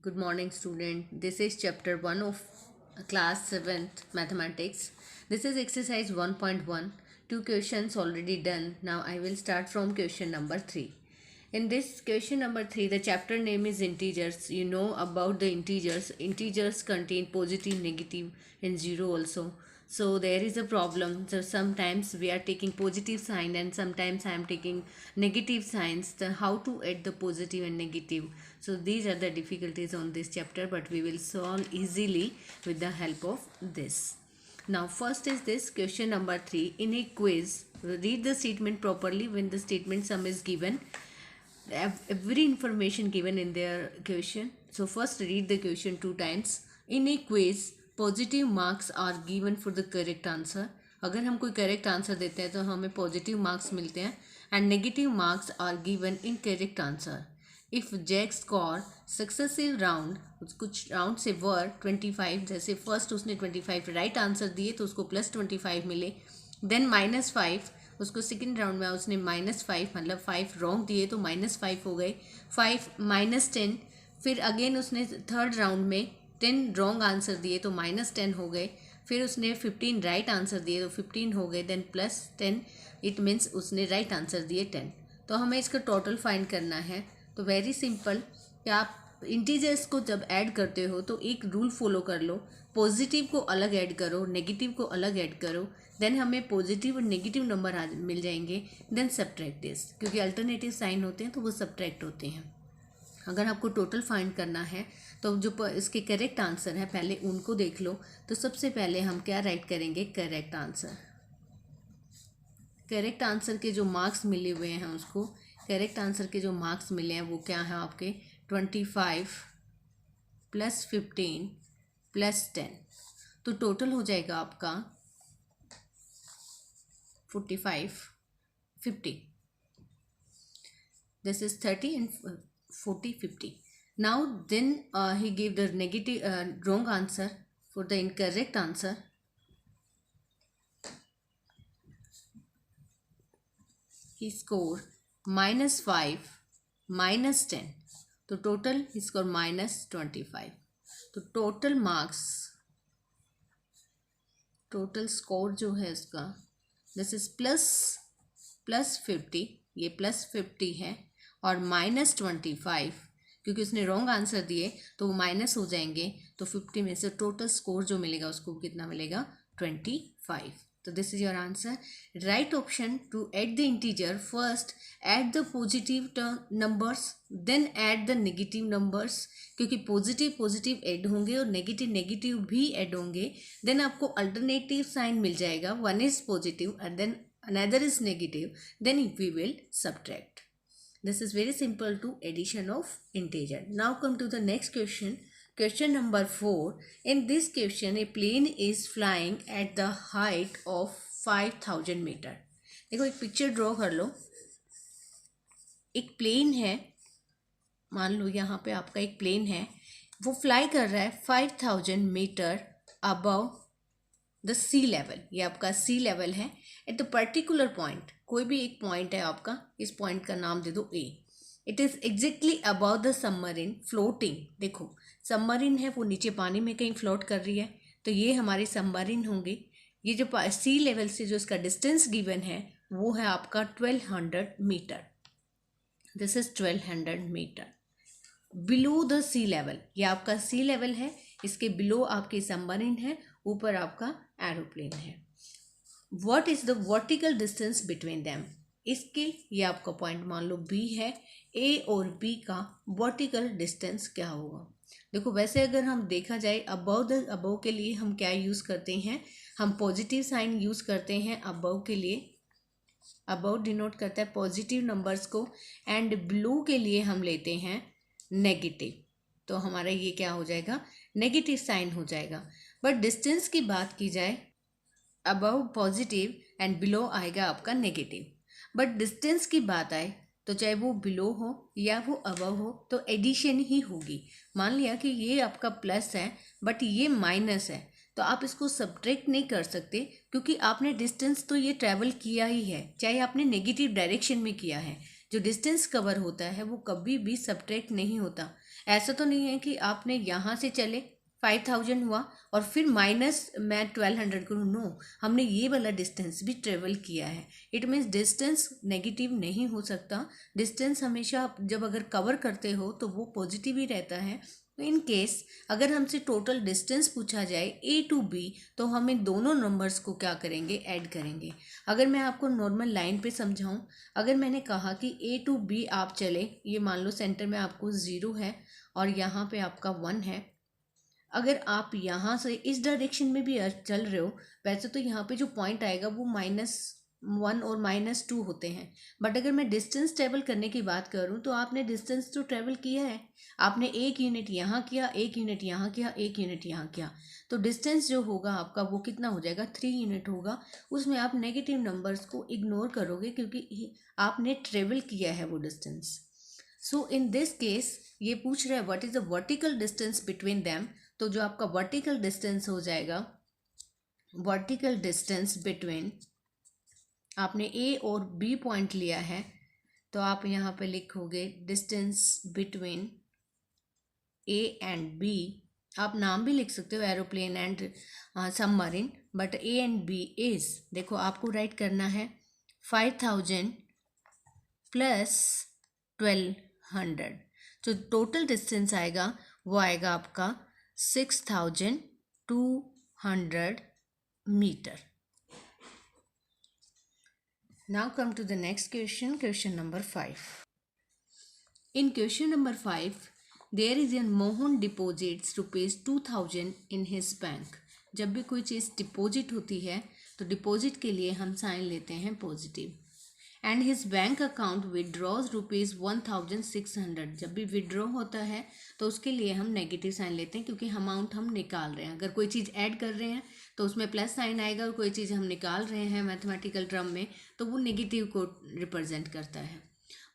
Good morning, student. This is chapter 1 of class 7th mathematics. This is exercise 1.1. Two questions already done. Now I will start from question number 3. In this question number 3, the chapter name is integers. You know about the integers. Integers contain positive, negative, and zero also. So there is a problem. So sometimes we are taking positive sign and sometimes I am taking negative signs. The how to add the positive and negative. So these are the difficulties on this chapter, but we will solve easily with the help of this. Now first is this question number 3. In a quiz, read the statement properly when the statement sum is given. Every information given in their question. So first read the question 2 times. In a quiz, positive marks are given for the correct answer. अगर हम कोई correct answer देते हैं तो हमें positive marks मिलते हैं and negative marks are given incorrect answer. If Jack score successive round, कुछ राउंड से वर 25, जैसे फर्स्ट उसने 25 राइट आंसर दिए तो उसको +25 मिले. देन -5, उसको सेकेंड राउंड में उसने -5 मतलब 5 रॉन्ग दिए तो -5 हो गए. 5 -10, फिर अगेन उसने थर्ड राउंड में 10 रॉन्ग आंसर दिए तो -10 हो गए. फिर उसने 15 राइट आंसर दिए तो 15 हो गए. देन +10 इट मीन्स उसने राइट आंसर दिए 10. तो हमें इसका टोटल फाइंड करना है. तो वेरी सिंपल कि आप इंटीजर्स को जब ऐड करते हो तो एक रूल फॉलो कर लो. पॉजिटिव को अलग ऐड करो, नेगेटिव को अलग ऐड करो. देन हमें पॉजिटिव और नेगेटिव नंबर मिल जाएंगे. देन सब्ट्रैक्ट दिस, क्योंकि अल्टरनेटिव साइन होते हैं तो वो सब्ट्रैक्ट होते हैं. अगर आपको टोटल फाइंड करना है तो जो इसके करेक्ट आंसर है पहले उनको देख लो. तो सबसे पहले हम क्या राइट करेंगे, करेक्ट आंसर. करेक्ट आंसर के जो मार्क्स मिले हुए हैं उसको, करेक्ट आंसर के जो मार्क्स मिले हैं वो क्या है आपके 25 + 15 + 10. तो टोटल हो जाएगा आपका 45 50. This is 30 and 40 50. Now then he gave the negative wrong answer. For the incorrect answer, he scored -5 -10. तो टोटल he scored -25. तो टोटल मार्क्स, टोटल स्कोर जो है इसका दिस इज +50. ये +50 है और -25, क्योंकि उसने रॉन्ग आंसर दिए तो वो माइनस हो जाएंगे. तो 50 में से टोटल स्कोर जो मिलेगा उसको कितना मिलेगा 25. तो this is your answer. Right option to add the integer. First add the positive numbers, then add the negative numbers, क्योंकि पॉजिटिव ऐड होंगे और नेगेटिव भी ऐड होंगे. देन आपको अल्टरनेटिव साइन मिल जाएगा. One is positive and then another is negative. Then we will subtract. This is very simple to addition of integer. Now come to the next question. Question number 4. In this question, a plane is flying at the height of 5000 meter. देखो एक picture draw कर लो. एक plane है, मान लो यहाँ पे आपका एक प्लेन है, वो फ्लाई कर रहा है 5000 metre above the sea level. ये आपका सी लेवल है. एट द पर्टिकुलर पॉइंट, कोई भी एक पॉइंट है आपका, इस पॉइंट का नाम दे दो A. It is exactly about the submarine floating. देखो सबमरीन है वो नीचे पानी में कहीं फ्लोट कर रही है, तो ये हमारी सबमरीन होंगी. ये जो सी लेवल से जो इसका डिस्टेंस गिवन है वो है आपका 1200 metre. This is 1200 metre below the sea level. ये आपका सी लेवल है, इसके बिलो आपकी सबमरीन है, ऊपर आपका एरोप्लेन है. What is the vertical distance between them. इसके, ये आपका पॉइंट मान लो बी है, ए और बी का वर्टिकल डिस्टेंस क्या होगा. देखो वैसे अगर हम देखा जाए अबव के लिए हम क्या यूज़ करते हैं, हम पॉजिटिव साइन यूज़ करते हैं अबव के लिए. अबव डिनोट करता है पॉजिटिव नंबर्स को एंड बिलो के लिए हम लेते हैं नेगेटिव. तो हमारा ये क्या हो जाएगा, नेगेटिव साइन हो जाएगा. बट डिस्टेंस की बात की जाए, अबव पॉजिटिव एंड बिलो आएगा आपका नेगेटिव. बट डिस्टेंस की बात आए तो चाहे वो बिलो हो या वो अबव हो तो एडिशन ही होगी. मान लिया कि ये आपका प्लस है बट ये माइनस है, तो आप इसको सब्ट्रैक्ट नहीं कर सकते, क्योंकि आपने डिस्टेंस तो ये ट्रैवल किया ही है, चाहे आपने नेगेटिव डायरेक्शन में किया है, जो डिस्टेंस कवर होता है वो कभी भी सब्ट्रैक्ट नहीं होता। ऐसा तो नहीं है कि आपने यहाँ से चले 5000 हुआ और फिर माइनस मैं 1200 करूँ, नो, हमने ये वाला डिस्टेंस भी ट्रेवल किया है। इट मीन्स डिस्टेंस नेगेटिव नहीं हो सकता। डिस्टेंस हमेशा आप जब अगर कवर करते हो तो वो पॉजिटिव ही रहता है। तो इन केस अगर हमसे टोटल डिस्टेंस पूछा जाए ए टू बी, तो हम इन दोनों नंबर्स को क्या करेंगे, ऐड करेंगे। अगर मैं आपको नॉर्मल लाइन पे समझाऊं, अगर मैंने कहा कि ए टू बी आप चले, ये मान लो सेंटर में आपको 0 है और यहाँ पे आपका 1 है। अगर आप यहाँ से इस डायरेक्शन में भी चल रहे हो, वैसे तो यहाँ पे जो पॉइंट आएगा वो -1 और -2 होते हैं, बट अगर मैं डिस्टेंस ट्रेवल करने की बात करूँ तो आपने डिस्टेंस तो ट्रेवल किया है। आपने 1 यूनिट यहाँ किया, 1 यूनिट यहाँ किया, 1 यूनिट यहाँ किया, तो डिस्टेंस जो होगा आपका वो कितना हो जाएगा, 3 यूनिट होगा। उसमें आप नेगेटिव नंबर्स को इग्नोर करोगे क्योंकि आपने ट्रेवल किया है वो distance. So in this case ये पूछ रहा है what is the vertical distance between them. तो जो आपका वर्टिकल डिस्टेंस हो जाएगा, वर्टिकल डिस्टेंस बिटवीन, आपने ए और बी पॉइंट लिया है तो आप यहाँ पे लिखोगे distance between A and B. आप नाम भी लिख सकते हो, aeroplane and submarine, but A and B is, देखो आपको राइट करना है 5000 प्लस 1200। जो टोटल डिस्टेंस आएगा वो आएगा आपका 6200 meter. Now come to the next question, question number 5. In question number 5, there is a Mohan deposits ₹2000 in his bank. जब भी कोई चीज़ डिपॉजिट होती है तो डिपॉजिट के लिए हम साइन लेते हैं positive. And his bank account withdraws ₹1600। जब भी विदड्रॉ होता है तो उसके लिए हम नेगेटिव साइन लेते हैं क्योंकि अमाउंट हम निकाल रहे हैं। अगर कोई चीज़ ऐड कर रहे हैं तो उसमें प्लस साइन आएगा, और कोई चीज़ हम निकाल रहे हैं मैथमेटिकल टर्म में तो वो नेगेटिव को रिप्रेजेंट करता है।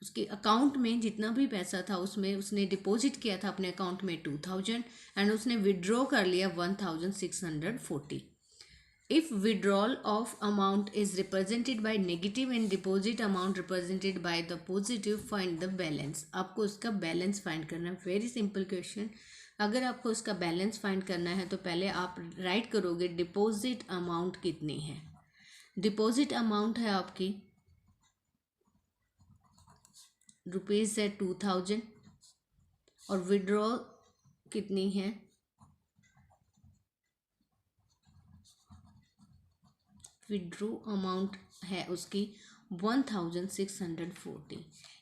उसके अकाउंट में जितना भी पैसा था उसमें उसने डिपॉजिट किया था अपने अकाउंट में 2000 एंड उसने विदड्रॉ कर लिया 1640। If withdrawal of amount is represented by negative and deposit amount represented by the positive, find the balance. आपको उसका बैलेंस फाइंड करना है। Very simple question. अगर आपको उसका बैलेंस फाइंड करना है तो पहले आप राइट करोगे डिपॉजिट अमाउंट कितनी है। डिपॉजिट अमाउंट है आपकी रुपीज़ है 2000 और विड्रॉ कितनी है, विड्रॉ अमाउंट है उसकी 1640।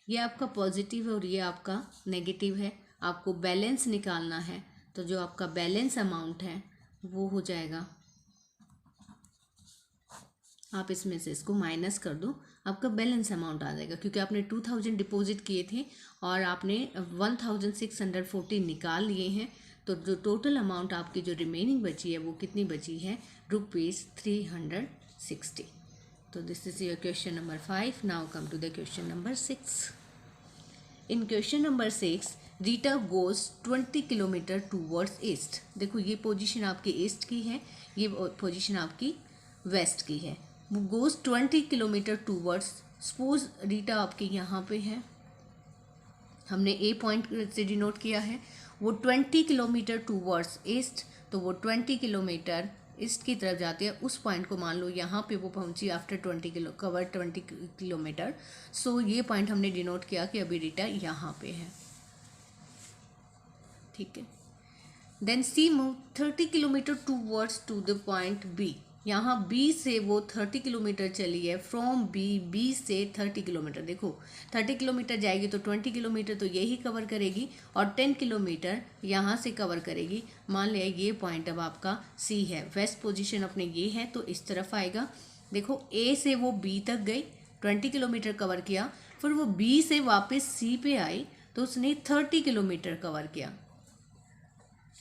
ये आपका पॉजिटिव है और ये आपका नेगेटिव है। आपको बैलेंस निकालना है तो जो आपका बैलेंस अमाउंट है वो हो जाएगा, आप इसमें से इसको माइनस कर दो, आपका बैलेंस अमाउंट आ जाएगा। क्योंकि आपने 2000 डिपॉजिट किए थे और आपने 1640 निकाल लिए हैं, तो जो टोटल अमाउंट आपकी जो रिमेनिंग बची है वो कितनी बची है, ₹360। तो this is your question number 5। Now come to the question number 6। In question number 6, Rita goes 20 kilometre towards east. देखो ये पोजीशन आपकी ईस्ट की है, ये पोजीशन आपकी वेस्ट की है। वो goes 20 kilometre towards, suppose Rita आपके यहाँ पे है, हमने ए पॉइंट से डिनोट किया है, वो 20 किलोमीटर टूवर्ड्स ईस्ट, तो वो 20 किलोमीटर ईस्ट की तरफ जाती है। उस पॉइंट को मान लो यहाँ पे वो पहुँची आफ्टर 20 किलोमीटर। सो ये पॉइंट हमने डिनोट किया कि अभी रीटा यहाँ पे है, ठीक है। Then she move 30 kilometre towards to the point B. यहाँ बी से वो 30 किलोमीटर चली है, फ्रॉम बी से 30 किलोमीटर। देखो 30 किलोमीटर जाएगी तो 20 किलोमीटर तो यही कवर करेगी और 10 किलोमीटर यहाँ से कवर करेगी। मान लिया ये पॉइंट अब आपका सी है, वेस्ट पोजीशन अपने ये है तो इस तरफ आएगा। देखो ए से वो बी तक गई, 20 किलोमीटर कवर किया, फिर वो बी से वापस सी पे आई तो उसने 30 किलोमीटर कवर किया।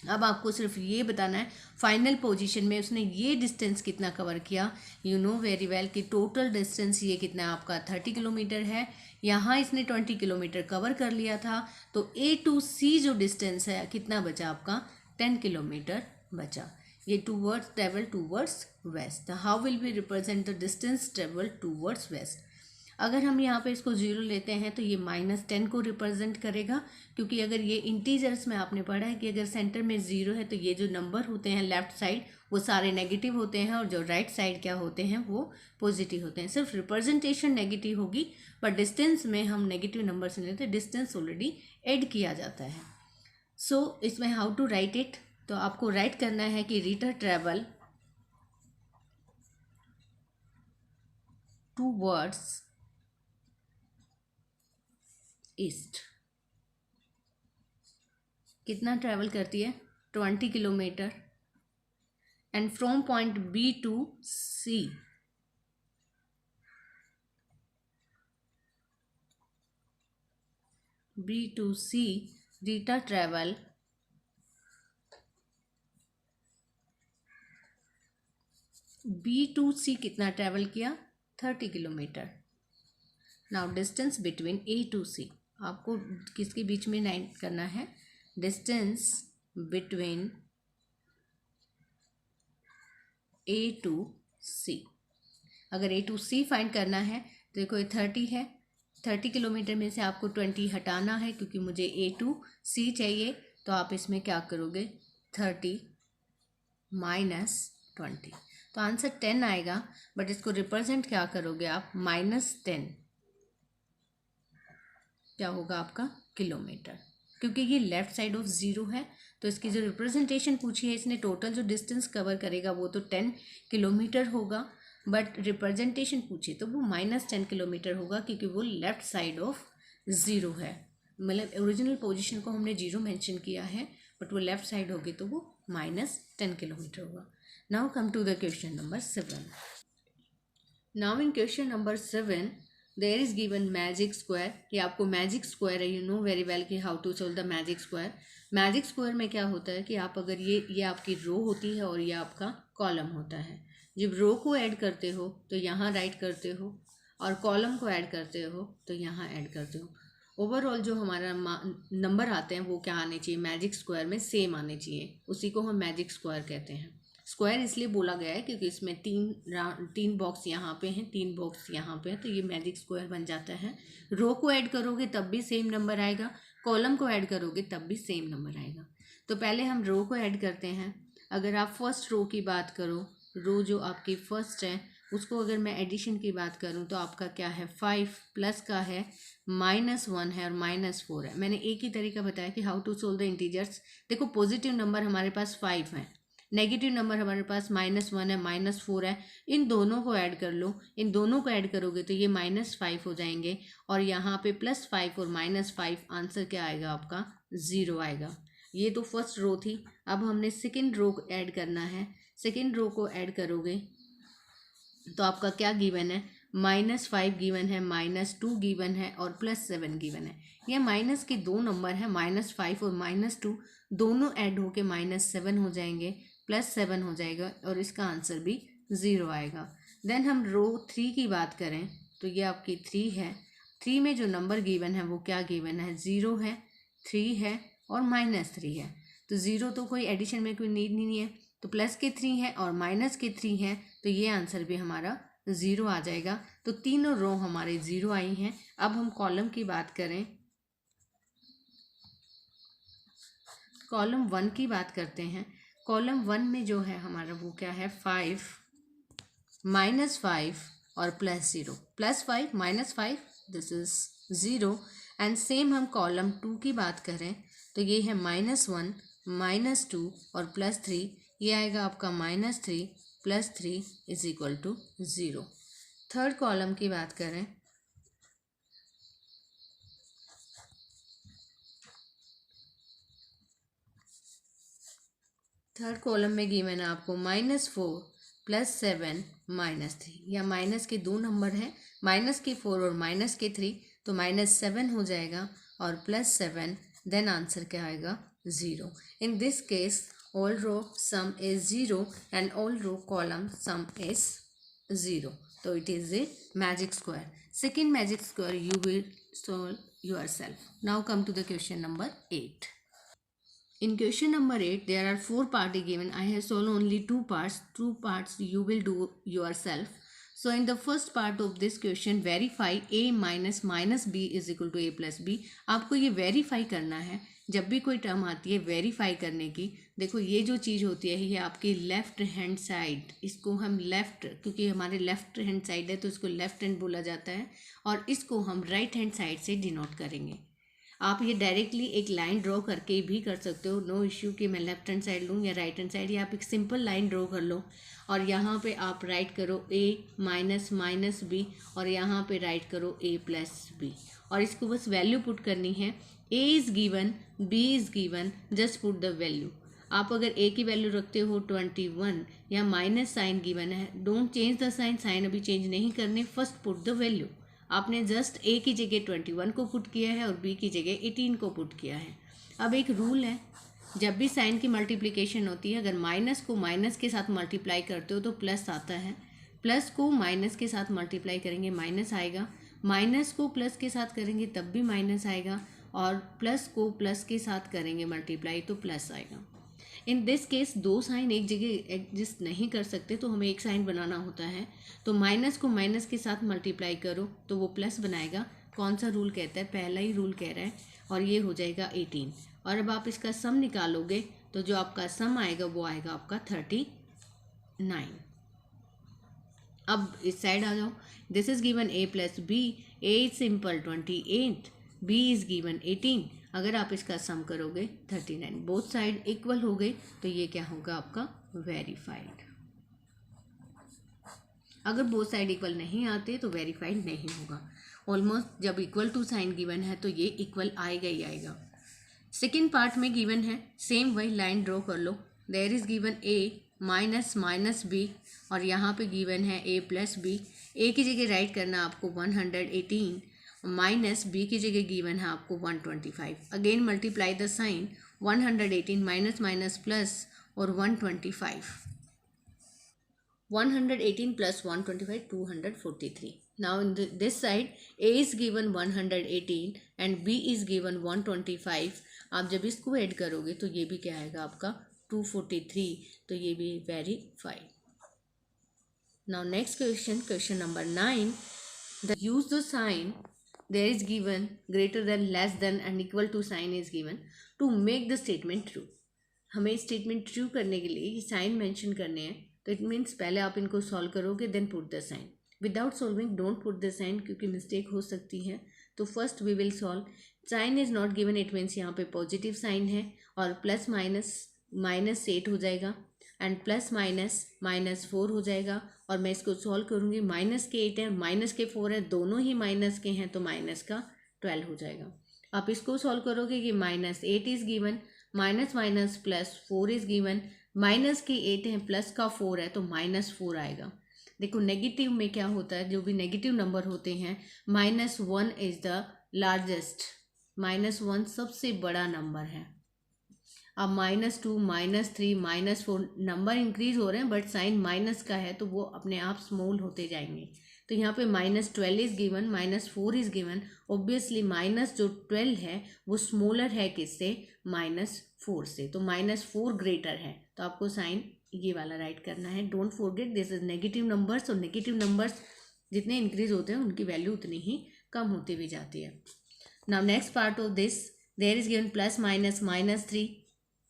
अब आपको सिर्फ ये बताना है फाइनल पोजीशन में उसने ये डिस्टेंस कितना कवर किया। यू नो वेरी वेल कि टोटल डिस्टेंस ये कितना आपका 30 किलोमीटर है। यहाँ इसने 20 किलोमीटर कवर कर लिया था, तो ए टू सी जो डिस्टेंस है कितना बचा आपका, 10 किलोमीटर बचा। ये towards travel towards west. How will be represent the distance travel towards west. अगर हम यहाँ पे इसको 0 लेते हैं तो ये -10 को रिप्रेजेंट करेगा, क्योंकि अगर ये इंटीजर्स में आपने पढ़ा है कि अगर सेंटर में 0 है तो ये जो नंबर होते हैं लेफ्ट साइड वो सारे नेगेटिव होते हैं, और जो राइट साइड क्या होते हैं वो पॉजिटिव होते हैं। सिर्फ रिप्रेजेंटेशन नेगेटिव होगी, पर डिस्टेंस में हम नेगेटिव नंबर से लेते हैं, डिस्टेंस ऑलरेडी ऐड किया जाता है। सो इसमें हाउ टू राइट इट, तो आपको राइट करना है कि रीटा ट्रेवल टूवर्ड्स ईस्ट। कितना ट्रैवल करती है? 20 kilometre. And from point B to C, Rita travel B2C कितना ट्रैवल किया? 30 kilometre. Now distance between A to C, आपको किसके बीच में नाइन करना है? Distance between A to C। अगर A to C फाइंड करना है तो देखो ये 30 है, 30 किलोमीटर में से आपको 20 हटाना है क्योंकि मुझे A to C चाहिए। तो आप इसमें क्या करोगे? 30 - 20, तो आंसर 10 आएगा। बट इसको रिप्रेजेंट क्या करोगे आप? -10 क्या होगा आपका? किलोमीटर, क्योंकि ये लेफ्ट साइड ऑफ 0 है। तो इसकी जो रिप्रेजेंटेशन पूछी है, इसने टोटल जो डिस्टेंस कवर करेगा वो तो 10 किलोमीटर होगा, बट रिप्रेजेंटेशन पूछे तो वो -10 किलोमीटर होगा, क्योंकि वो लेफ्ट साइड ऑफ 0 है। मतलब ओरिजिनल पोजीशन को हमने 0 मेंशन किया है, बट वो लेफ्ट साइड होगी तो वो -10 किलोमीटर होगा। Now come to the question number 7। Now in question number 7 there is given magic square. ये आपको मैजिक स्क्वायर है, यू नो वेरी वेल कि how to solve the magic square. Magic square में क्या होता है कि आप अगर ये आपकी रो होती है और ये आपका कॉलम होता है। जब रो को ऐड करते हो तो यहाँ राइट करते हो, और कॉलम को ऐड करते हो तो यहाँ ऐड करते हो। ओवरऑल जो हमारा नंबर आते हैं वो क्या आने चाहिए? मैजिक स्क्वायर में सेम आने चाहिए, उसी को हम मैजिक स्क्वायर कहते हैं। स्क्वायर इसलिए बोला गया है क्योंकि इसमें तीन बॉक्स यहाँ पे हैं, 3 बॉक्स यहाँ पे हैं, तो ये मैजिक स्क्वायर बन जाता है। रो को ऐड करोगे तब भी सेम नंबर आएगा, कॉलम को ऐड करोगे तब भी सेम नंबर आएगा। तो पहले हम रो को ऐड करते हैं। अगर आप फर्स्ट रो की बात करो, रो जो आपकी फर्स्ट है उसको अगर मैं एडिशन की बात करूँ तो आपका क्या है? 5 प्लस का है -1 है और -4 है। मैंने एक ही तरीका बताया कि how to solve the integers. देखो पॉजिटिव नंबर हमारे पास 5 है, नेगेटिव नंबर हमारे पास -1 है, -4 है। इन दोनों को ऐड कर लो, इन दोनों को ऐड करोगे तो ये -5 हो जाएंगे, और यहाँ पे +5 और -5, आंसर क्या आएगा आपका? 0 आएगा। ये तो फर्स्ट रो थी। अब हमने सेकेंड रो को ऐड करना है। सेकेंड रो को ऐड करोगे तो आपका क्या गिवन है? -5 गिवन है, -2 गिवन है और +7 गिवन है। ये माइनस के दो नंबर हैं, -5 और -2, दोनों ऐड होके -7 हो जाएंगे, +7 हो जाएगा, और इसका आंसर भी 0 आएगा। देन हम रो 3 की बात करें तो ये आपकी 3 है। 3 में जो नंबर गिवन है वो क्या गिवन है? 0 है, 3 है और -3 है। तो 0 तो कोई एडिशन में कोई नीड नहीं है, तो प्लस के 3 है और माइनस के 3 है, तो ये आंसर भी हमारा 0 आ जाएगा। तो तीनों रो हमारे 0 आई हैं। अब हम कॉलम की बात करें, कॉलम 1 की बात करते हैं। कॉलम 1 में जो है हमारा वो क्या है? 5 -5 और +0, +5 -5, दिस इज 0। एंड सेम हम कॉलम 2 की बात करें तो ये है -1 -2 और +3, ये आएगा आपका -3 +3 = 0। थर्ड कॉलम की बात करें, थर्ड कॉलम में गिवन है आपको -4 +7 -3, या माइनस के दो नंबर हैं, -4 और -3, तो -7 हो जाएगा और +7, देन आंसर क्या आएगा? 0। In this case all row sum is 0 and all row column sum is 0. So it is a magic square. Second magic square you will solve yourself. Now come to the question number 8. In question number 8 there are 4 parts given. I have solved only 2 parts. 2 parts you will do yourself. So in the first part of this question, verify a minus minus b is equal to a plus b. आपको ये verify करना है. जब भी कोई term आती है verify करने की, देखो ये जो चीज़ होती है ये आपकी लेफ्ट हैंड साइड, इसको हम लेफ्ट, क्योंकि हमारे लेफ्ट हैंड साइड है तो इसको लेफ्ट हैंड बोला जाता है, और इसको हम राइट हैंड साइड से डिनोट करेंगे. आप ये डायरेक्टली एक लाइन ड्रॉ करके भी कर सकते हो, नो इश्यू कि मैं लेफ्ट हैंड साइड लूँ या राइट हैंड साइड, या आप एक सिंपल लाइन ड्रॉ कर लो और यहाँ पे आप राइट करो a माइनस माइनस बी और यहाँ पे राइट करो a प्लस बी, और इसको बस वैल्यू पुट करनी है. a is given, b is given, just put the value. आप अगर a की वैल्यू रखते हो 21 या माइनस साइन गिवन है, don't change the sign, sign अभी चेंज नहीं करने, फर्स्ट पुट द वैल्यू. आपने जस्ट a की जगह 21 को पुट किया है और b की जगह 18 को पुट किया है. अब एक रूल है, जब भी साइन की मल्टीप्लिकेशन होती है, अगर माइनस को माइनस के साथ मल्टीप्लाई करते हो तो प्लस आता है, प्लस को माइनस के साथ मल्टीप्लाई करेंगे माइनस आएगा, माइनस को प्लस के साथ करेंगे तब भी माइनस आएगा, और प्लस को प्लस के साथ करेंगे मल्टीप्लाई तो प्लस आएगा. इन दिस केस दो साइन एक जगह एग्जिस्ट नहीं कर सकते तो हमें एक साइन बनाना होता है. तो माइनस को माइनस के साथ मल्टीप्लाई करो तो वो प्लस बनाएगा. कौन सा रूल कहता है? पहला ही रूल कह रहा है, और ये हो जाएगा 18. और अब आप इसका सम निकालोगे तो जो आपका सम आएगा वो आएगा आपका 39. अब इस साइड आ जाओ. This is given a plus b, a is simple 28, b is given 18. अगर आप इसका सम करोगे 39, बोथ साइड इक्वल हो गए तो ये क्या होगा आपका वेरीफाइड. अगर बोथ साइड इक्वल नहीं आते तो वेरीफाइड नहीं होगा. ऑलमोस्ट जब इक्वल टू साइन गिवन है तो ये इक्वल आएगा ही आएगा. सेकेंड पार्ट में गिवन है, सेम वही लाइन ड्रॉ कर लो. There is given a minus minus B और यहाँ पे गिवन है a प्लस बी. a की जगह राइट करना आपको 118, माइनस बी की जगह गिवन है आपको 125. Again multiply the sign, 118 minus minus plus और 125. 118 plus 125, 243. Now in this side a is given 118 and b is given 125. आप जब इसको ऐड करोगे तो ये भी क्या आएगा आपका 243, तो ये भी verified. Now next question, question number 9. Use the sign there is given greater than, less than and equal to sign is given to make the statement true. हमें स्टेटमेंट ट्रू करने के लिए ये साइन मेंशन करने हैं, तो it means पहले आप इनको सॉल्व करोगे then put the sign. Without solving don't put the sign क्योंकि मिस्टेक हो सकती है. तो first we will solve. Sign is not given, it means यहाँ पे पॉजिटिव साइन है, और प्लस माइनस माइनस 8 हो जाएगा एंड प्लस माइनस माइनस 4 हो जाएगा. और मैं इसको सॉल्व करूँगी, माइनस के 8 है माइनस के 4 है, दोनों ही माइनस के हैं तो माइनस का 12 हो जाएगा. आप इसको सॉल्व करोगे कि minus 8 is given, minus minus plus 4 is given, minus के 8 है प्लस का 4 है तो माइनस 4 आएगा. देखो नेगेटिव में क्या होता है, जो भी नेगेटिव नंबर होते हैं -1 इज़ द लार्जेस्ट, -1 सबसे बड़ा नंबर है. अब -2 -3 -4 नंबर इंक्रीज हो रहे हैं बट साइन माइनस का है तो वो अपने आप स्मॉल होते जाएंगे. तो यहाँ पे -12 is given, -4 is given. Obviously minus जो 12 है वो स्मॉलर है किससे, -4 से, तो -4 ग्रेटर है. तो आपको साइन ये वाला राइट करना है. Don't forget this is negative numbers, और नेगेटिव नंबर्स जितने इंक्रीज होते हैं उनकी वैल्यू उतनी ही कम होती भी जाती है. Now next part of this, there is given plus minus -3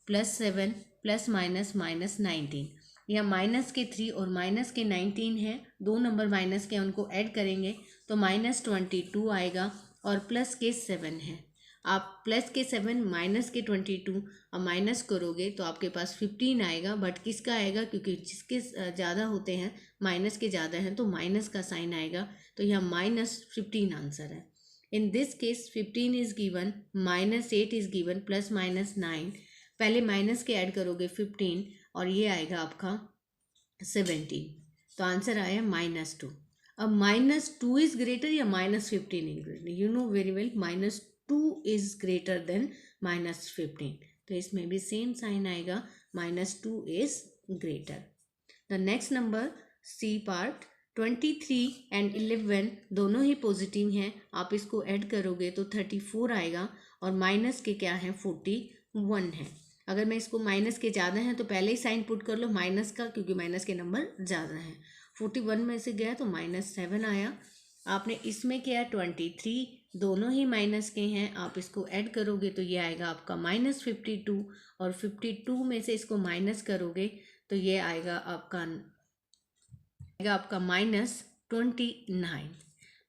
+7 plus minus -19. यहाँ माइनस के 3 और माइनस के 19 है, दो नंबर माइनस के उनको ऐड करेंगे तो -22 आएगा, और प्लस के 7 है. आप प्लस के 7 माइनस के 22 और माइनस करोगे तो आपके पास 15 आएगा. बट किसका आएगा, क्योंकि जिसके ज़्यादा होते हैं माइनस के ज़्यादा हैं तो माइनस का साइन आएगा. तो यहाँ -15 आंसर है. In this case 15 is given, -8 is given, plus minus 9. पहले माइनस के ऐड करोगे 15 और ये आएगा आपका 17, तो आंसर आया -2. अब -2 इज़ ग्रेटर या -15 is greater, you know very well, -2 is greater than -15, तो इसमें भी सेम साइन आएगा, -2 is greater. The next number C part, 23 and 11 दोनों ही पॉजिटिव हैं. आप इसको ऐड करोगे तो 34 आएगा, और माइनस के क्या है 41 है. अगर मैं इसको माइनस के ज़्यादा हैं तो पहले ही साइन पुट कर लो माइनस का, क्योंकि माइनस के नंबर ज़्यादा हैं. 41 में से गया तो -7 आया। आपने इसमें किया 23, दोनों ही माइनस के हैं, आप इसको ऐड करोगे तो ये आएगा आपका -52, और 52 में से इसको माइनस करोगे तो ये आएगा आपका -29।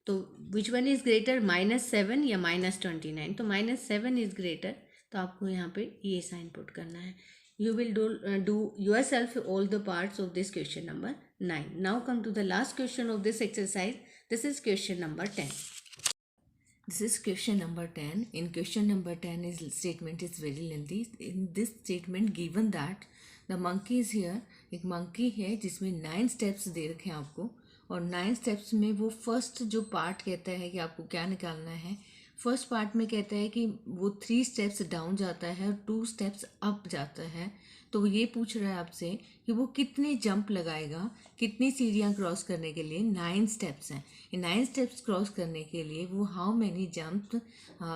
तो विच वन इज़ ग्रेटर, -7 या -29? तो -7 इज़ ग्रेटर, तो आपको यहाँ पे ये साइन पुट करना है। You will do yourself all the parts of this question number 9. Now come to the last question of this exercise. This is question number 10. This is question number 10. In question number 10, is statement is very lengthy. In this statement given that the monkey is here. एक monkey है जिसमें 9 steps दे रखे हैं आपको, और 9 steps में वो first जो पार्ट कहता है कि आपको क्या निकालना है। फर्स्ट पार्ट में कहता है कि वो 3 स्टेप्स डाउन जाता है और 2 स्टेप्स अप जाता है। तो वो ये पूछ रहा है आपसे कि वो कितने जंप लगाएगा, कितनी सीढ़ियाँ क्रॉस करने के लिए। 9 स्टेप्स हैं, ये 9 स्टेप्स क्रॉस करने के लिए वो how many jump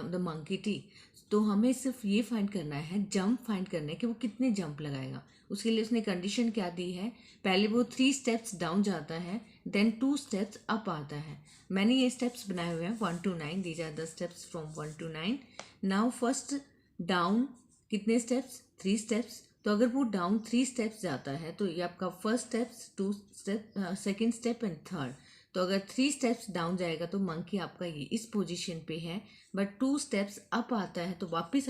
the monkey T. तो हमें सिर्फ ये फाइंड करना है, जंप फाइंड करना है कि वो कितने जंप लगाएगा। उसके लिए उसने कंडीशन क्या दी है, पहले वो 3 स्टेप्स डाउन जाता है, देन 2 स्टेप्स अप आता है। मैंने ये स्टेप्स बनाए हुए हैं 1 to 9, these are the steps from 1 to 9। Now first down कितने स्टेप्स, 3 स्टेप्स। तो अगर वो डाउन 3 स्टेप्स जाता है तो ये आपका first steps, 2 step, second step and third. तो अगर 3 स्टेप्स डाउन जाएगा तो मंकी आपका ये इस पोजीशन पे है, बट 2 स्टेप्स अप आता है तो वापिस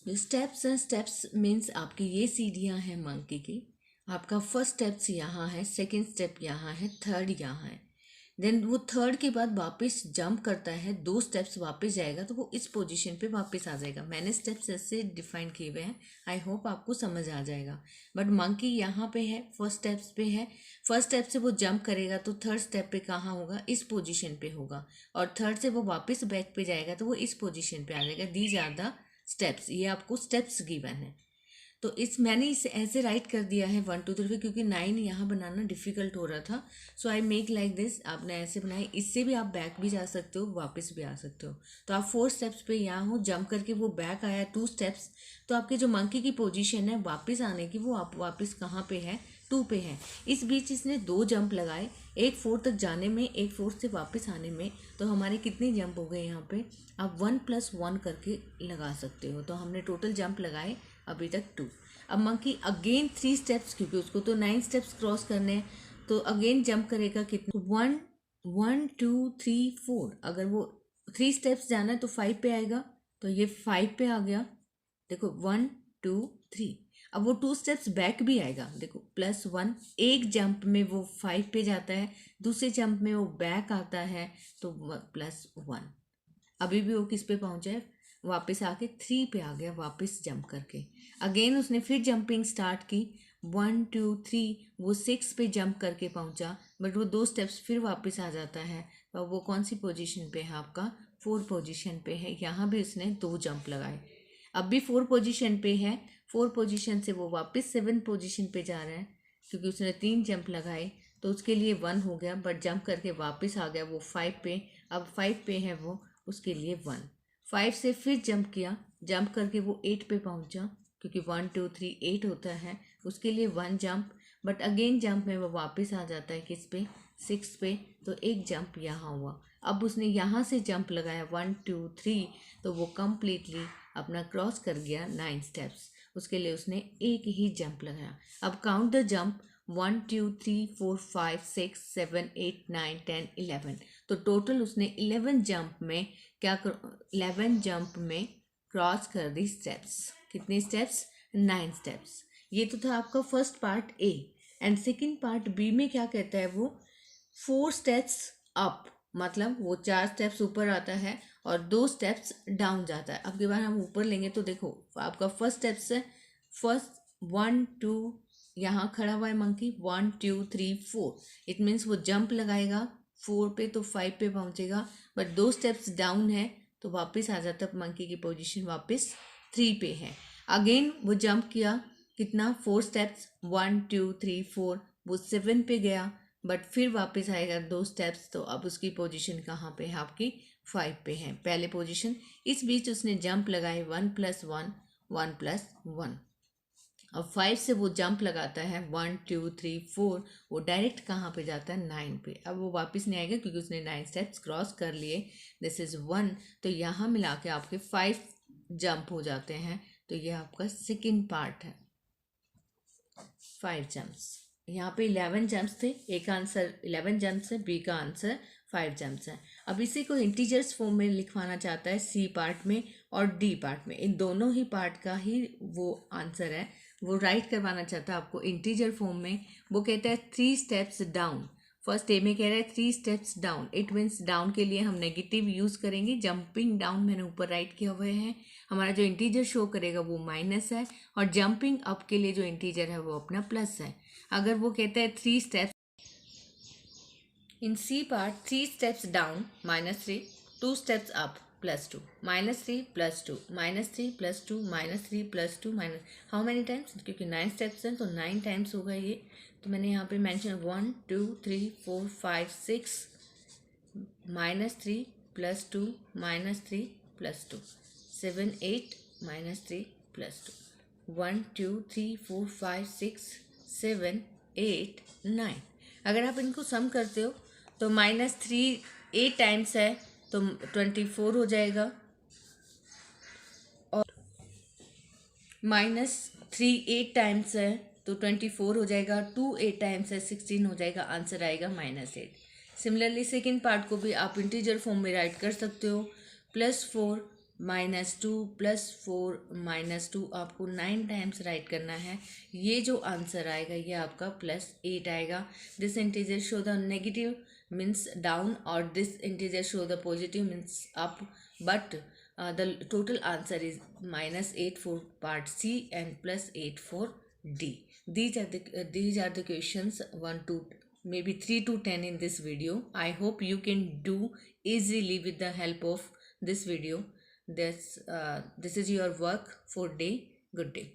स्टेप्स मीन्स आपकी ये सीढ़ियाँ हैं मंकी की। आपका फर्स्ट स्टेप्स यहाँ है, सेकेंड स्टेप यहाँ है, थर्ड यहाँ है। देन वो थर्ड के बाद वापस जंप करता है, 2 स्टेप्स वापस जाएगा तो वो इस पोजीशन पे वापस आ जाएगा। मैंने स्टेप्स ऐसे डिफाइन किए हुए हैं, आई होप आपको समझ आ जाएगा। बट मंकी यहाँ पे है, फर्स्ट स्टेप्स पे है। फर्स्ट स्टेप से वो जंप करेगा तो थर्ड स्टेप पे कहाँ होगा, इस पोजीशन पे होगा, और थर्ड से वो वापस बैक पे जाएगा तो वो इस पोजीशन पे आ जाएगा। दीज आर द स्टेप्स, ये आपको स्टेप्स गिवन है। तो मैंने इसे ऐसे राइट कर दिया है 1 2 3, क्योंकि 9 यहाँ बनाना डिफिकल्ट हो रहा था। सो आई मेक लाइक दिस। आपने ऐसे बनाए, इससे भी आप बैक भी जा सकते हो, वापस भी आ सकते हो। तो आप 4 स्टेप्स पे यहाँ हो, जंप करके वो बैक आया 2 स्टेप्स, तो आपके जो मंकी की पोजीशन है वापस आने की, वो आप वापस कहाँ पे है, 2 पे है। इस बीच इसने 2 जंप लगाए, एक 4 तक जाने में, एक 4 से वापस आने में। तो हमारे कितने जंप हो गए यहाँ पे, आप 1 + 1 करके लगा सकते हो। तो हमने टोटल जंप लगाए अभी तक 2। अब मंकी अगेन 3 स्टेप्स, क्योंकि उसको तो 9 स्टेप्स क्रॉस करने हैं, तो अगेन जंप करेगा कितने, 1 1 2 3 4। अगर वो 3 स्टेप्स जाना है तो 5 पे आएगा, तो ये 5 पे आ गया। देखो 1 2 3। अब वो 2 स्टेप्स बैक भी आएगा, देखो +1। एक जंप में वो 5 पे जाता है, दूसरे जंप में वो बैक आता है तो +1। अभी भी वो किस पे पहुंचा है, वापस आके 3 पे आ गया, वापस जंप करके। अगेन उसने फिर जंपिंग स्टार्ट की, 1 2 3, वो 6 पे जंप करके पहुंचा, बट वो 2 स्टेप्स फिर वापस आ जाता है। तो वो कौन सी पोजीशन पे है, आपका 4 पोजीशन पे है। यहाँ भी उसने 2 जंप लगाए, अब भी 4 पोजीशन पे है। 4 पोजीशन से वो वापस 7 पोजीशन पे जा रहा है, क्योंकि उसने 3 जंप लगाए, तो उसके लिए 1 हो गया, बट जंप करके वापस आ गया वो 5 पे। अब 5 पे है वो, उसके लिए 1। 5 से फिर जंप किया, जंप करके वो 8 पे पहुंचा, क्योंकि 1 2 3 8 होता है, उसके लिए 1 जंप। बट अगेन जंप में वो वापस आ जाता है किस पे, 6 पे। तो एक जंप यहाँ हुआ। अब उसने यहाँ से जंप लगाया 1 2 3, तो वो कम्प्लीटली अपना क्रॉस कर गया 9 स्टेप्स। उसके लिए उसने एक ही जंप लगाया। अब काउंट द जंप, 1 2 3 4 5 6 7 8 9 10 11। तो टोटल उसने 11 जंप में 11 जंप में क्रॉस कर दी स्टेप्स। कितने स्टेप्स, 9 स्टेप्स। ये तो था आपका first part A. And second part B में क्या कहता है, वो 4 स्टेप्स अप, मतलब वो 4 स्टेप्स ऊपर आता है और 2 स्टेप्स डाउन जाता है। अब की बार हम ऊपर लेंगे तो देखो आपका फर्स्ट स्टेप से फर्स्ट 1 2, यहाँ खड़ा हुआ है मंकी, 1 2 3 4। इट मीन्स वो जंप लगाएगा 4 पे तो 5 पे पहुंचेगा, बट 2 स्टेप्स डाउन है तो वापस आ जाता है, मंकी की पोजीशन वापस 3 पे है। अगेन वो जंप किया, कितना, 4 स्टेप्स, 1 2 3 4, वो 7 पे गया, बट फिर वापस आएगा 2 स्टेप्स, तो अब उसकी पोजीशन कहाँ पे है, आपकी 5 पे है, पहले पोजीशन। इस बीच उसने जंप लगाए 1 + 1 1 + 1। अब 5 से वो जंप लगाता है 1 2 3 4, वो डायरेक्ट कहाँ पे जाता है 9 पे। अब वो वापस नहीं आएगा क्योंकि उसने 9 स्टेप्स क्रॉस कर लिए। दिस इज़ 1, तो यहाँ मिला के आपके 5 जंप हो जाते हैं। तो ये आपका सेकेंड पार्ट है, 5 जंप्स। यहाँ पे 11 जंप्स थे, ए का आंसर 11 जंप्स है, बी का आंसर 5 जंप्स है। अब इसी को इंटीजर्स फॉर्म में लिखवाना चाहता है सी पार्ट में और डी पार्ट में, इन दोनों ही पार्ट का ही वो आंसर है। वो राइट करवाना चाहता है आपको इंटीजर फॉर्म में। वो कहता है 3 स्टेप्स डाउन। फर्स्ट ए में कह रहा है 3 steps down, it means down के लिए हम नेगेटिव यूज़ करेंगे। जंपिंग डाउन मैंने ऊपर राइट किया हुए हैं। हमारा जो इंटीजर शो करेगा वो माइनस है, और जंपिंग अप के लिए जो इंटीजर है वो अपना प्लस है। अगर वो कहता है 3 steps in C part, 3 steps down -3, 2 steps up +2, -3 +2, -3 +2, -3 +2 minus, how many times, क्योंकि 9 स्टेप्स हैं तो 9 टाइम्स होगा ये। तो मैंने यहाँ पे मेंशन 1 2 3 4 5 6, -3 +2 -3 +2, 7 8 -3 +2, 1 2 3 4 5 6 7 8 9। अगर आप इनको सम करते हो तो -3 8 टाइम्स है तो 24 हो जाएगा, और -3 8 टाइम्स है तो 24 हो जाएगा, 2 8 टाइम्स है 16 हो जाएगा, आंसर आएगा -8। सिमिलरली सेकेंड पार्ट को भी आप इंटीजर फॉर्म में राइट कर सकते हो। +4 -2 +4 -2 आपको 9 टाइम्स राइट करना है। ये जो आंसर आएगा ये आपका +8 आएगा। This integer show the negative means down, और this integer show the positive means up, but the total answer is -8 for part C and +8 for D. These are the questions 1 to maybe 3 to 10 in this video. I hope you can do easily with the help of this video. This is your work for day. Good day.